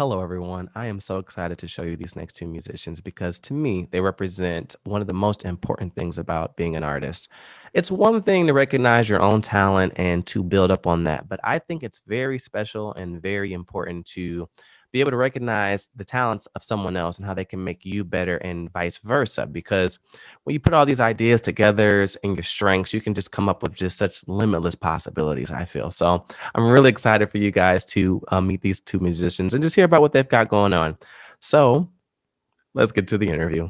Hello, everyone. I am so excited to show you these next two musicians because to me, they represent one of the most important things about being an artist. It's one thing to recognize your own talent and to build up on that, but I think it's very special and very important to be able to recognize the talents of someone else and how they can make you better and vice versa. Because when you put all these ideas together and your strengths, you can just come up with just such limitless possibilities, I feel. So I'm really excited for you guys to meet these two musicians and just hear about what they've got going on. So let's get to the interview.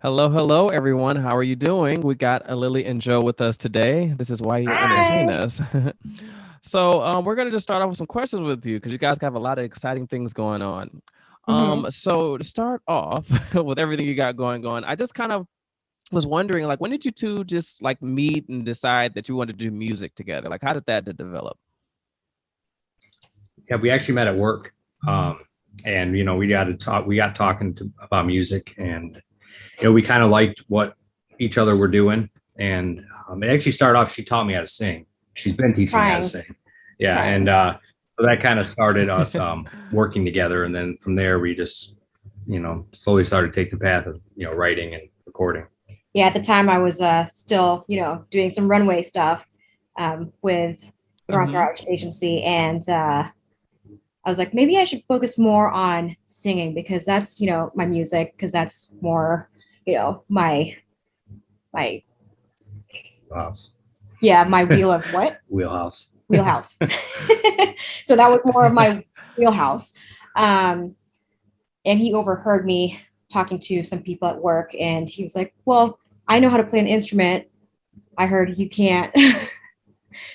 Hello, everyone. How are you doing? We got Lily and Joe with us today. This is YEA Entertain Hi. Us. So we're gonna just start off with some questions with you because you guys have a lot of exciting things going on. hmm So to start off with everything you got going on, I just kind of was wondering, like, when did you two just like meet and decide that you wanted to do music together? Like, how did that develop? Yeah, we actually met at work. And we got talking about music, and we kind of liked what each other were doing. And it actually started off, she taught me how to sing. She's been teaching me how to Trying, sing. Yeah. And trying. so that kind of started us working together. And then from there, we just, slowly started to take the path of, writing and recording. Yeah, at the time I was still, doing some runway stuff with the Hmm. Entourage agency, and I was like, maybe I should focus more on singing because that's, my music, because that's more, my House. yeah, my wheel of what Wheelhouse. wheelhouse. So that was more of my wheelhouse. Um, and he overheard me talking to some people at work, and he was like, well, I know how to play an instrument. I heard you can't.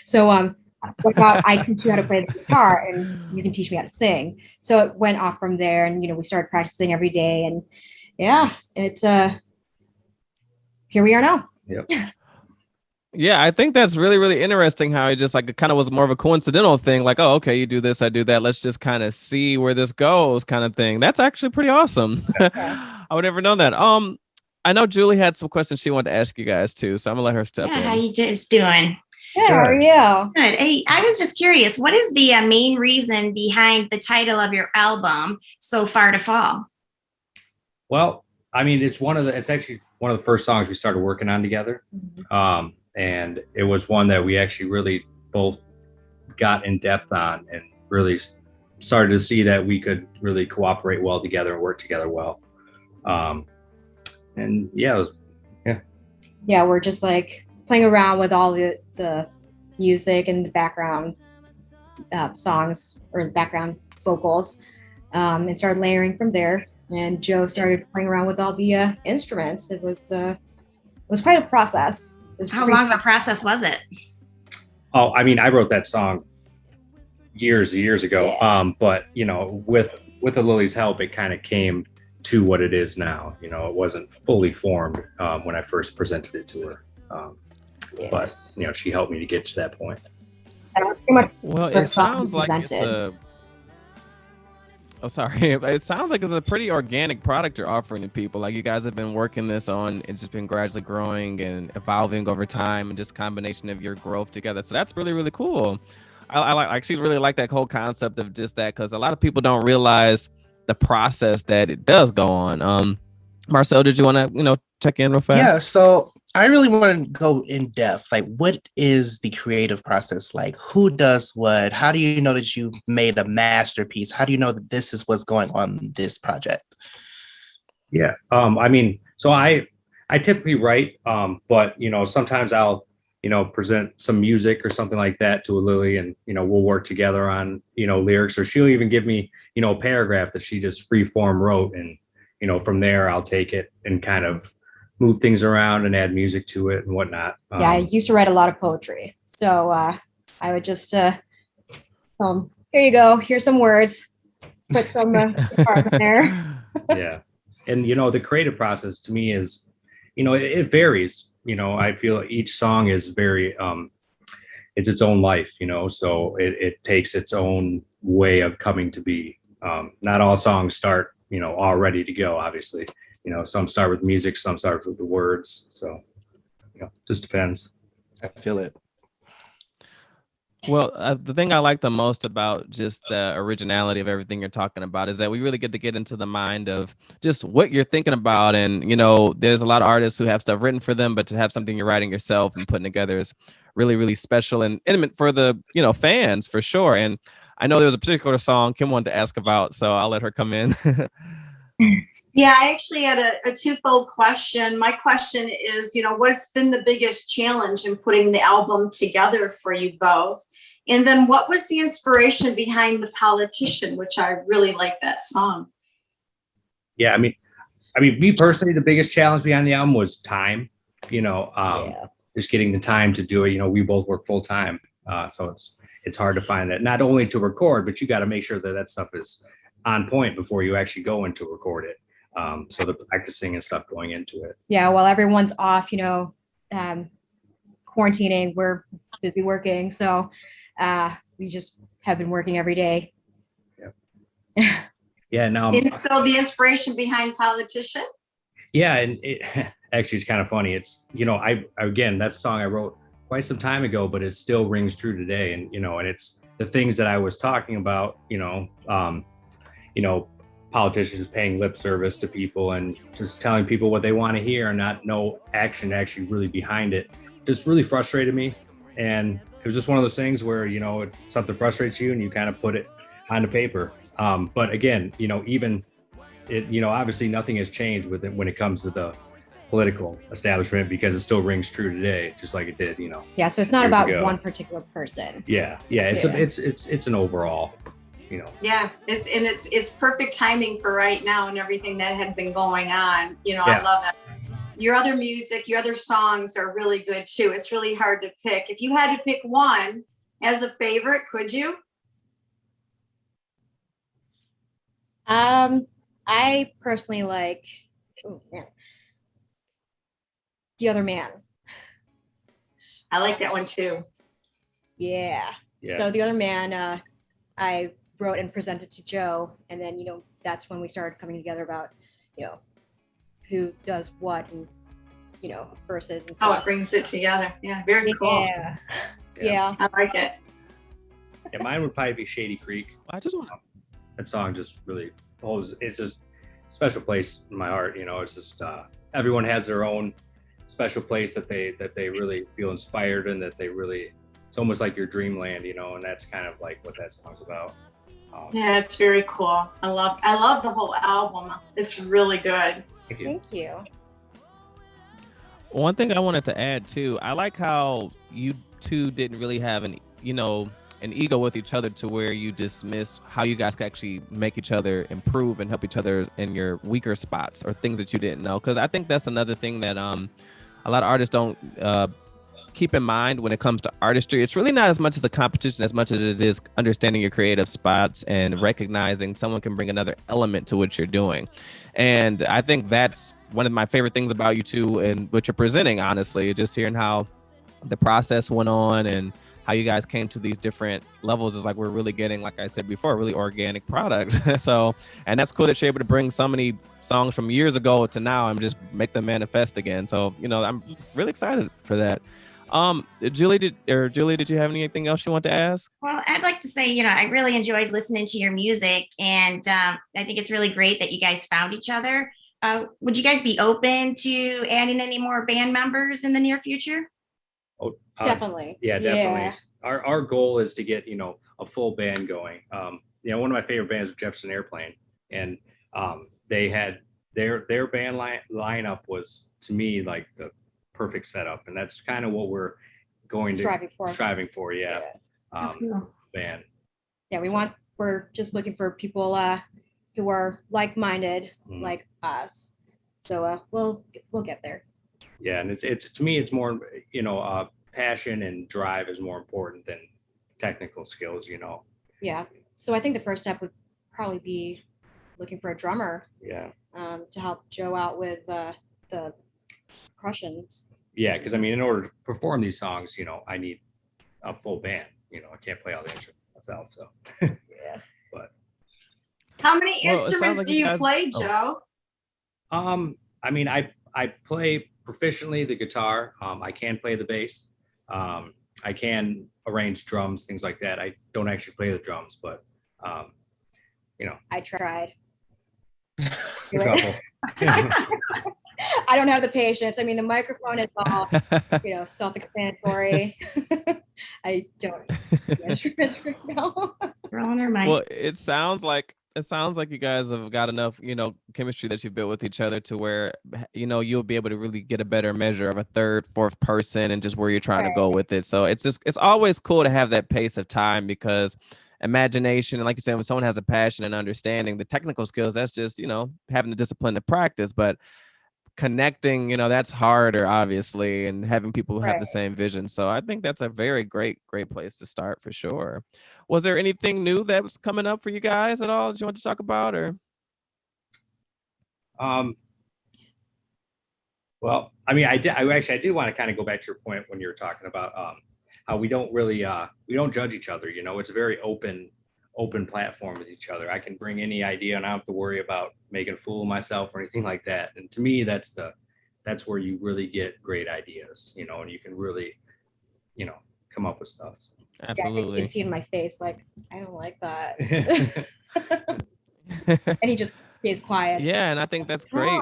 So what about I teach you how to play the guitar and you can teach me how to sing. So it went off from there, and we started practicing every day, and yeah, it's here we are now. Yep. Yeah, I think that's really, really interesting how it just like it kind of was more of a coincidental thing. Like, oh, okay, you do this, I do that. Let's just kind of see where this goes, kind of thing. That's actually pretty awesome. Yeah. I would never know that. I know Julie had some questions she wanted to ask you guys too, so I'm gonna let her step Yeah, how in. you just doing? Good, how are Good. you? Good. Hey, I was just curious, what is the main reason behind the title of your album, So Far to Fall? Well, I mean, it's actually one of the first songs we started working on together. And it was one that we actually really both got in depth on and really started to see that we could really cooperate well together and work together well. Um, and yeah, yeah. Yeah, we're just like playing around with all the music and the background songs or the background vocals, and started layering from there. And Joe started playing around with all the instruments. It was quite a process. It was How pretty- long of a process was it? Oh, I mean, I wrote that song years ago. Yeah. But with the Lily's help, it kind of came to what it is now. It wasn't fully formed when I first presented it to her. Yeah. But she helped me to get to that point. And pretty much Well, it first song sounds like it's presented. a. Oh, sorry. It sounds like it's a pretty organic product you're offering to people. Like you guys have been working this on, it's just been gradually growing and evolving over time, and just combination of your growth together. So that's really, really cool. I actually really like that whole concept of just that because a lot of people don't realize the process that it does go on. Marcel, did you want to check in real fast? Yeah, so I really want to go in depth. Like, what is the creative process like? Who does what? How do you know that you made a masterpiece? How do you know that this is what's going on in this project? Yeah. I mean, so I typically write, but sometimes I'll present some music or something like that to a Lily, and we'll work together on lyrics, or she'll even give me a paragraph that she just free form wrote, and from there I'll take it and kind of move things around and add music to it and whatnot. Yeah, I used to write a lot of poetry. So I would just, here you go. Here's some words. Put some guitars in there. Yeah. And the creative process to me is, it varies. I feel each song is very it's its own life, so it takes its own way of coming to be. Not all songs start all ready to go, obviously. Some start with music, some start with the words. So just depends. I feel it. Well, the thing I like the most about just the originality of everything you're talking about is that we really get into the mind of just what you're thinking about. And, you know, there's a lot of artists who have stuff written for them, but to have something you're writing yourself and putting together is really, really special and intimate for the, you know, fans for sure. And I know there was a particular song Kim wanted to ask about, so I'll let her come in. Yeah, I actually had a twofold question. My question is, what's been the biggest challenge in putting the album together for you both? And then what was the inspiration behind The Politician, which I really like that song? Yeah, I mean, me personally, the biggest challenge behind the album was time. Just getting the time to do it. We both work full time, so it's hard to find that. Not only to record, but you got to make sure that stuff is on point before you actually go in to record it. So the practicing and stuff going into it. Yeah, while everyone's off, quarantining, we're busy working. So we just have been working every day. Yeah. Yeah. Now. And so the inspiration behind Politician? Yeah, and it actually is kind of funny. It's again, that song I wrote quite some time ago, but it still rings true today. And and it's the things that I was talking about. Politicians paying lip service to people and just telling people what they want to hear and not no action actually really behind it just really frustrated me. And it was just one of those things where something frustrates you and you kind of put it on the paper. But again, even it obviously nothing has changed with it when it comes to the political establishment, because it still rings true today just like it did Yeah, so it's not about one particular person. It's an overall. Yeah, it's perfect timing for right now and everything that had been going on. I love that. Your other music, your other songs are really good too. It's really hard to pick. If you had to pick one as a favorite, could you? I personally like The Other Man. I like that one too. Yeah. So The Other Man, I wrote and presented to Joe, and then that's when we started coming together about who does what and verses and stuff. Oh, it brings it together. Yeah, very cool. Yeah. I like it. Yeah, mine would probably be Shady Creek. I just want that song just really holds. It's just a special place in my heart. It's just everyone has their own special place that they really feel inspired and that they really. It's almost like your dreamland, and that's kind of like what that song's about. Yeah, it's very cool. I love the whole album. It's really good. Thank you. One thing I wanted to add too, I like how you two didn't really have an ego with each other to where you dismissed how you guys could actually make each other improve and help each other in your weaker spots or things that you didn't know. Because I think that's another thing that a lot of artists don't keep in mind when it comes to artistry. It's really not as much as a competition as much as it is understanding your creative spots and recognizing someone can bring another element to what you're doing. And I think that's one of my favorite things about you two and what you're presenting, honestly, just hearing how the process went on and how you guys came to these different levels is like we're really getting, like I said before, a really organic product. So, and that's cool that you're able to bring so many songs from years ago to now and just make them manifest again. So, I'm really excited for that. Julie, did you have anything else you want to ask? Well, I'd like to say, I really enjoyed listening to your music, and I think it's really great that you guys found each other. Would you guys be open to adding any more band members in the near future? Oh, definitely. Yeah, definitely. Yeah. Our goal is to get a full band going. One of my favorite bands was Jefferson Airplane, and they had their band lineup was to me like the perfect setup, and that's kind of what we're striving for. Yeah. That's cool. Band. Yeah, we're just looking for people who are like-minded like us. So we'll get there. Yeah, and it's to me it's more passion and drive is more important than technical skills. Yeah. So I think the first step would probably be looking for a drummer. Yeah. To help Joe out with the percussions. Yeah, because in order to perform these songs, I need a full band. I can't play all the instruments myself. So Yeah. But how many Well, it sounds instruments like do you you guys- play, Joe? I play proficiently the guitar. I can play the bass. I can arrange drums, things like that. I don't actually play the drums, but I tried. a couple. I don't have the patience. I mean, the microphone is all, self-explanatory. I don't have instruments right now. Rolling her mic. Well, it sounds like you guys have got enough, chemistry that you built with each other to where, you'll be able to really get a better measure of a third, fourth person and just where you're trying to go with it. So it's always cool to have that pace of time, because imagination, and like you said, when someone has a passion and understanding, the technical skills, that's just, having the discipline to practice, but connecting, that's harder, obviously, and having people have the same vision. So I think that's a very great place to start for sure. Was there anything new that was coming up for you guys at all that you want to talk about, or? Well, I mean, I did want to kind of go back to your point when you were talking about how we don't really we don't judge each other. It's a very open platform with each other. I can bring any idea and I don't have to worry about making a fool of myself or anything like that. And to me, that's where you really get great ideas, and you can really, come up with stuff. Absolutely. You can see in my face, like, I don't like that. And he just stays quiet. Yeah, and I think that's great.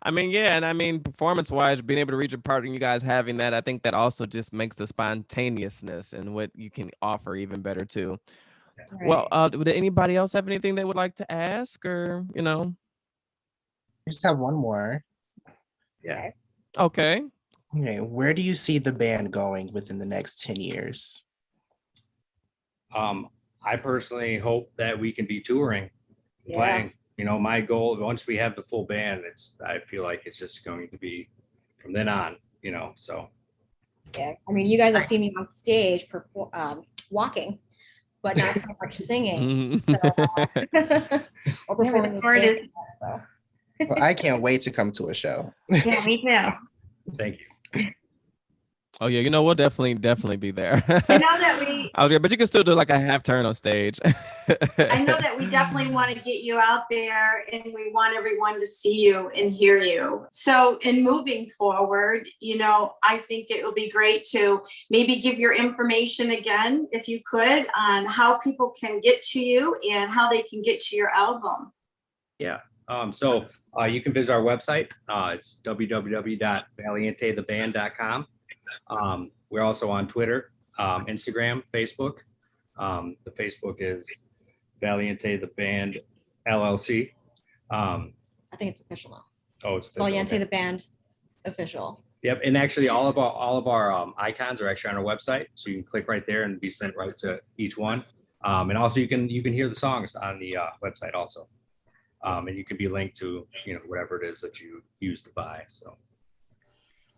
I mean, performance-wise, being able to reach a part and you guys having that, I think that also just makes the spontaneousness and what you can offer even better too. Right. Well, would anybody else have anything they would like to ask, or Just have one more. Yeah. Okay. Okay, where do you see the band going within the next 10 years? I personally hope that we can be touring, Yeah. playing. My goal, once we have the full band, I feel like it's just going to be from then on, so. Yeah. I mean, you guys have seen me on stage walking, but not so much singing. Mhm. Or performing with recorded. band, so. Well, I can't wait to come to a show. Yeah, me too. Thank you. Oh yeah, we'll definitely be there. I know that we I was good, but you can still do like a half turn on stage. I know that we definitely want to get you out there and we want everyone to see you and hear you. So in moving forward, I think it would be great to maybe give your information again, if you could, on how people can get to you and how they can get to your album. Yeah. So you can visit our website. It's www.valientetheband.com. We're also on Twitter, Instagram, Facebook. The Facebook is Valiente the Band LLC. I think it's official now. Oh, it's official. Valiente Okay. the band official. Yep, and actually, all of our icons are actually on our website, so you can click right there and be sent right to each one. And also, you can hear the songs on the website also, and you can be linked to whatever it is that you use to buy. So.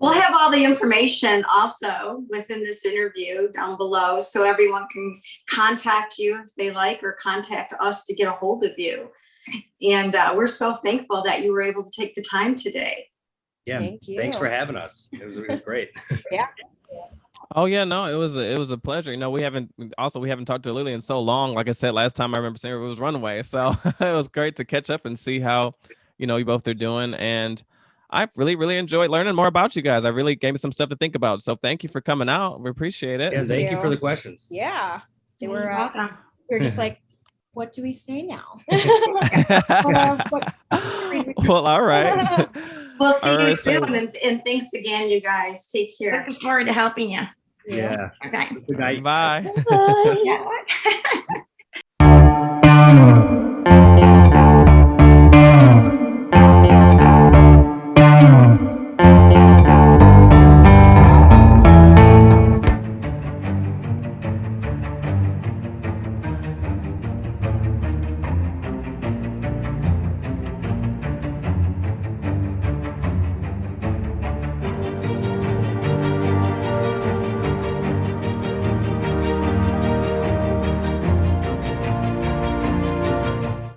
We'll have all the information also within this interview down below, so everyone can contact you if they like, or contact us to get a hold of you. And we're so thankful that you were able to take the time today. Yeah, Thank you. thanks for having us. It was great. Yeah. Oh yeah, no, it was a pleasure. We haven't talked to Lily in so long. Like I said, last time I remember seeing her, it was Runaway. So it was great to catch up and see how you both are doing. And I've really enjoyed learning more about you guys. I really gave me some stuff to think about. So thank you for coming out. We appreciate it. Yeah, thank you for the questions. Yeah. They You're were welcome. we were just like, what do we say now? Well, all right. We'll see All you right, so- soon, and thanks again, you guys. Take care. Looking forward to helping you. Yeah. Okay. Good night. Bye. Bye. Yeah.